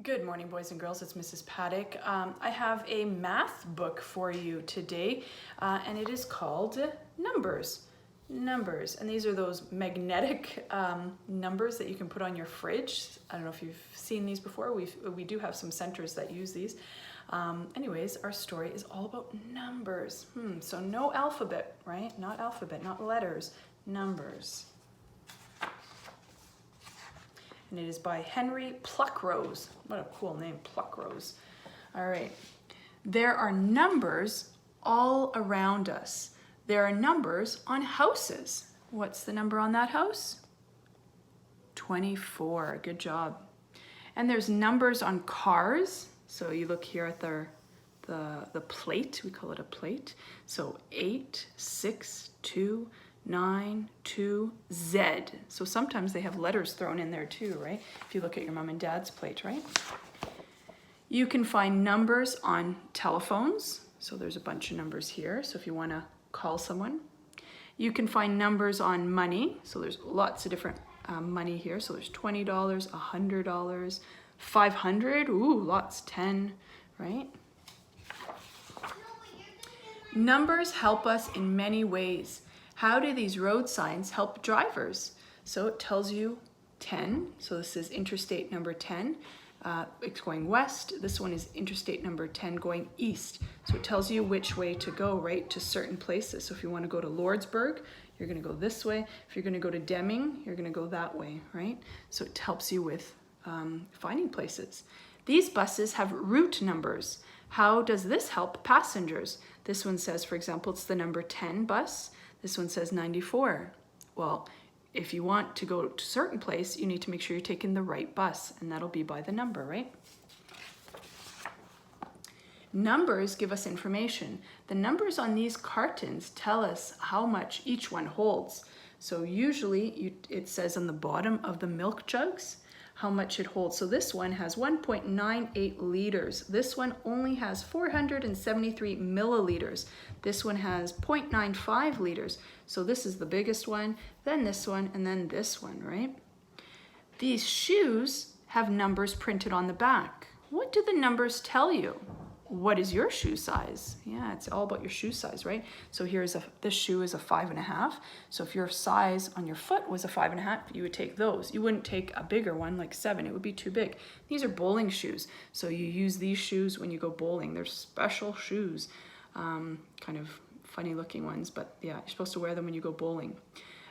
Good morning, boys and girls. It's Mrs. Paddock. I have a math book for you today, and it is called Numbers. Numbers. And these are those magnetic numbers that you can put on your fridge. I don't know if you've seen these before. We do have some centers that use these. Anyways, our story is all about numbers. So no alphabet, right? Not alphabet, not letters, numbers. And it is by Henry Pluckrose. What a cool name, Pluckrose. All right. There are numbers all around us. There are numbers on houses. What's the number on that house? 24. Good job. And there's numbers on cars. So you look here at the plate. We call it a plate. So 8, 6, 2, 9, 2, Z. So sometimes they have letters thrown in there too, right? If you look at your mom and dad's plate, right? You can find numbers on telephones. So there's a bunch of numbers here. So if you want to call someone. You can find numbers on money. So there's lots of different money here. So there's $20, $100, 500. Ooh, lots, 10, right? Numbers help us in many ways. How do these road signs help drivers? So it tells you 10. So this is interstate number 10. It's going west. This one is interstate number 10 going east. So it tells you which way to go, right, to certain places. So if you want to go to Lordsburg, you're going to go this way. If you're going to go to Deming, you're going to go that way, right? So it helps you with finding places. These buses have route numbers. How does this help passengers? This one says, for example, it's the number 10 bus. This one says 94. Well, if you want to go to a certain place, you need to make sure you're taking the right bus, and that'll be by the number, right? Numbers give us information. The numbers on these cartons tell us how much each one holds. So usually it says on the bottom of the milk jugs how much it holds. So this one has 1.98 liters. This one only has 473 milliliters. This one has 0.95 liters. So this is the biggest one, then this one, and then this one, right? These shoes have numbers printed on the back. What do the numbers tell you? What is your shoe size? Yeah, it's all about your shoe size, right? So this shoe is a 5.5. So if your size on your foot was a 5.5, you would take those. You wouldn't take a bigger one like 7. It would be too big. These are bowling shoes. So you use these shoes when you go bowling. They're special shoes, kind of funny looking ones, but yeah, you're supposed to wear them when you go bowling.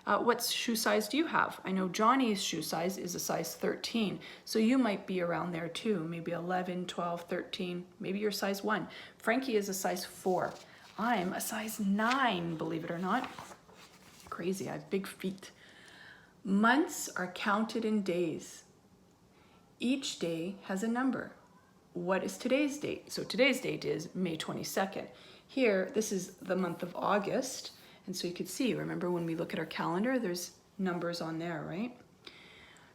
What shoe size do you have? I know Johnny's shoe size is a size 13, so you might be around there too, maybe 11, 12, 13, maybe you're size 1. Frankie is a size 4. I'm a size 9, believe it or not. Crazy, I have big feet. Months are counted in days. Each day has a number. What is today's date? So today's date is May 22nd. Here, this is the month of August. And so you could see, remember when we look at our calendar, there's numbers on there, right?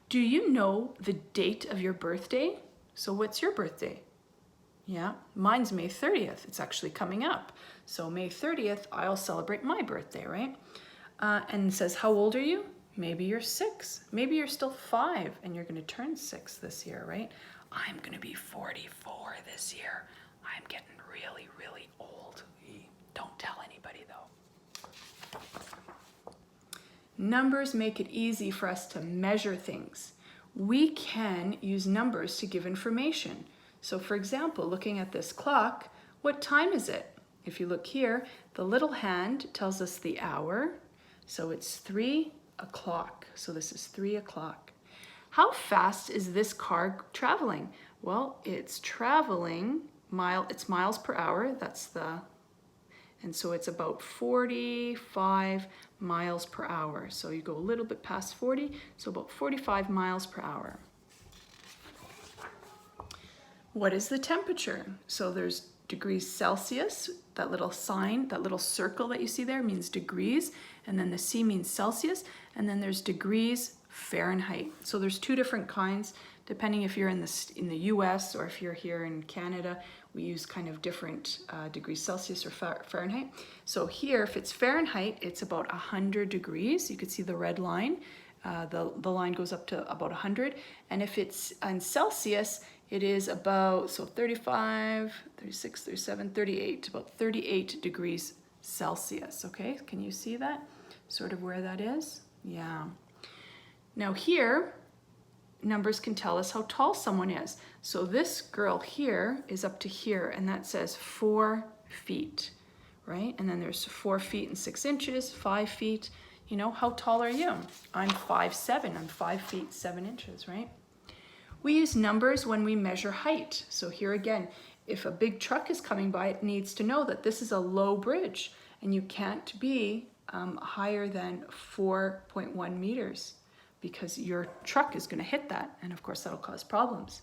Do you know the date of your birthday? So what's your birthday? Yeah, mine's May 30th. It's actually coming up. So May 30th, I'll celebrate my birthday, right? And it says, how old are you? Maybe you're 6. Maybe you're still 5 and you're going to turn 6 this year, right? I'm going to be 44 this year. I'm getting really, really old. Don't tell anybody though. Numbers make it easy for us to measure things. We can use numbers to give information. So for example, looking at this clock, what time is it? If you look here, the little hand tells us the hour. So it's 3 o'clock. So this is 3 o'clock. How fast is this car traveling? Well, it's traveling it's miles per hour. And so it's about 45 miles per hour. So you go a little bit past 40, so about 45 miles per hour. What is the temperature? So there's degrees Celsius, that little sign, that little circle that you see there means degrees, and then the C means Celsius, and then there's degrees Fahrenheit. So there's 2 different kinds, depending if you're in the US or if you're here in Canada. We use kind of different degrees Celsius or Fahrenheit. So here, if it's Fahrenheit, it's about 100 degrees. You could see the red line. The line goes up to about 100. And if it's in Celsius, it is about, so 35, 36, 37, 38, about 38 degrees Celsius, okay? Can you see that? Sort of where that is? Yeah. Now here, numbers can tell us how tall someone is. So this girl here is up to here, and that says 4 feet, right? And then there's 4 feet and 6 inches, 5 feet. You know, how tall are you? I'm 5'7", I'm 5 feet 7 inches, right? We use numbers when we measure height. So here again, if a big truck is coming by, it needs to know that this is a low bridge and you can't be higher than 4.1 meters because your truck is going to hit that. And of course, that'll cause problems.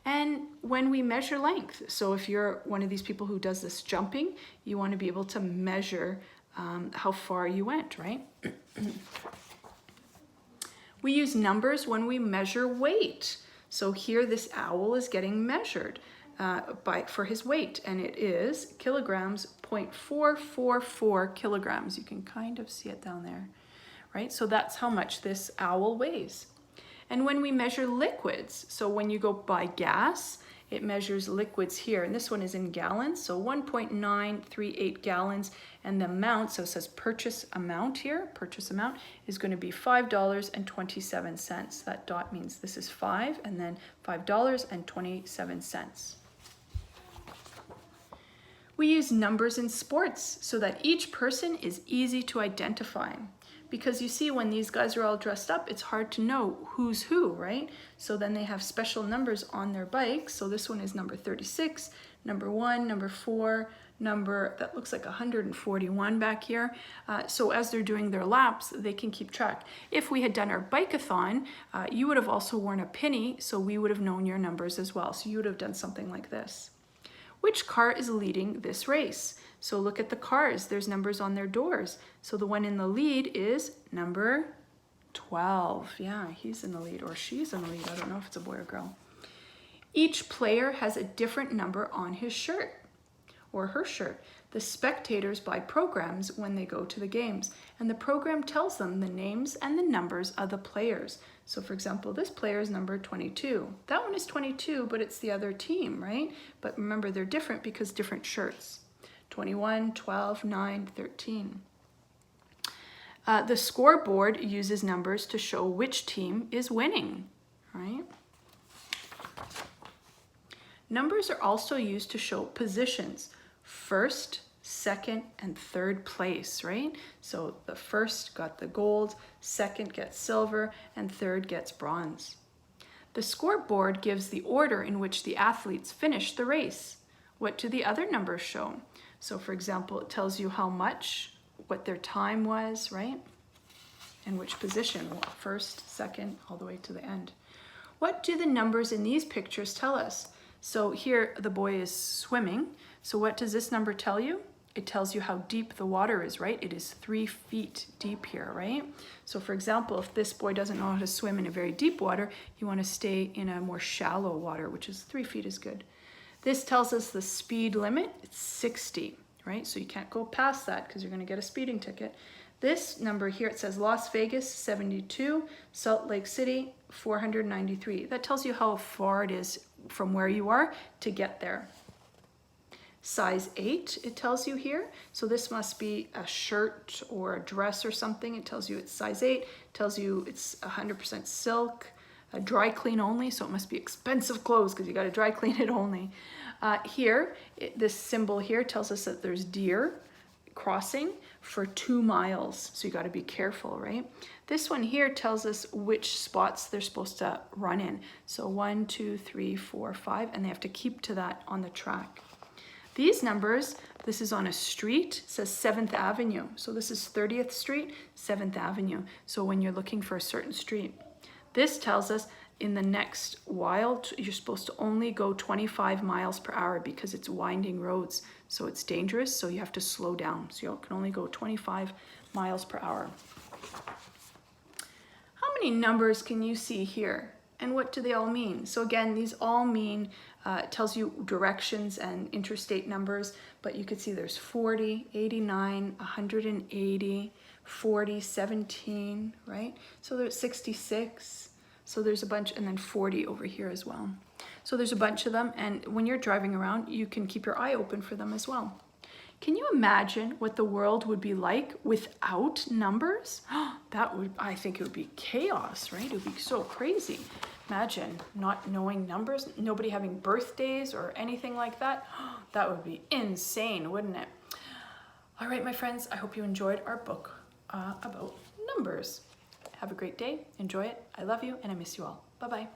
And when we measure length, so if you're one of these people who does this jumping, you want to be able to measure how far you went, right? We use numbers when we measure weight. So here this owl is getting measured for his weight, and it is kilograms, 0.444 kilograms. You can kind of see it down there, right? So that's how much this owl weighs. And when we measure liquids, so when you go by gas, it measures liquids here, and this one is in gallons, so 1.938 gallons, and the amount, so it says purchase amount here, purchase amount is going to be $5.27. That dot means this is 5, and then $5.27. We use numbers in sports so that each person is easy to identify. Because you see, when these guys are all dressed up, it's hard to know who's who, right? So then they have special numbers on their bikes. So this one is number 36, number 1, number 4, number, that looks like 141 back here. So as they're doing their laps, they can keep track. If we had done our bike-a-thon, you would have also worn a penny, so we would have known your numbers as well. So you would have done something like this. Which car is leading this race? So look at the cars, there's numbers on their doors. So the one in the lead is number 12. Yeah, he's in the lead, or she's in the lead. I don't know if it's a boy or girl. Each player has a different number on his shirt or her shirt. The spectators buy programs when they go to the games, and the program tells them the names and the numbers of the players. So for example, this player is number 22. That one is 22, but it's the other team, right? But remember, they're different because different shirts. 21, 12, 9, 13. The scoreboard uses numbers to show which team is winning, right? Numbers are also used to show positions. First, second, and third place, right? So the first got the gold, second gets silver, and third gets bronze. The scoreboard gives the order in which the athletes finish the race. What do the other numbers show? So for example, it tells you how much, what their time was, right? And which position, first, second, all the way to the end. What do the numbers in these pictures tell us? So here the boy is swimming. So what does this number tell you? It tells you how deep the water is, right? It is 3 feet deep here, right? So for example, if this boy doesn't know how to swim in a very deep water, you want to stay in a more shallow water, which is 3 feet is good. This tells us the speed limit, it's 60, right? So you can't go past that because you're going to get a speeding ticket. This number here, it says Las Vegas, 72, Salt Lake City, 493. That tells you how far it is from where you are to get there. Size 8, it tells you here. So this must be a shirt or a dress or something. It tells you it's size 8, it tells you it's 100% silk, dry clean only, so it must be expensive clothes because you got to dry clean it only. Here, this symbol here tells us that there's deer crossing for 2 miles, so you got to be careful, right? This one here tells us which spots they're supposed to run in. So 1, 2, 3, 4, 5, and they have to keep to that on the track. These numbers, this is on a street, it says 7th Avenue. So this is 30th Street, 7th Avenue. So when you're looking for a certain street. This tells us in the next while, you're supposed to only go 25 miles per hour because it's winding roads. So it's dangerous, so you have to slow down. So you can only go 25 miles per hour. How many numbers can you see here? And what do they all mean? So again, these all mean, it tells you directions and interstate numbers, but you could see there's 40, 89, 180, 40, 17, right? So there's 66. So there's a bunch, and then 40 over here as well. So there's a bunch of them, and when you're driving around, you can keep your eye open for them as well. Can you imagine what the world would be like without numbers? I think it would be chaos, right? It would be so crazy. Imagine not knowing numbers, nobody having birthdays or anything like that. That would be insane, wouldn't it? All right, my friends, I hope you enjoyed our book about numbers. Have a great day, enjoy it. I love you, and I miss you all. Bye-bye.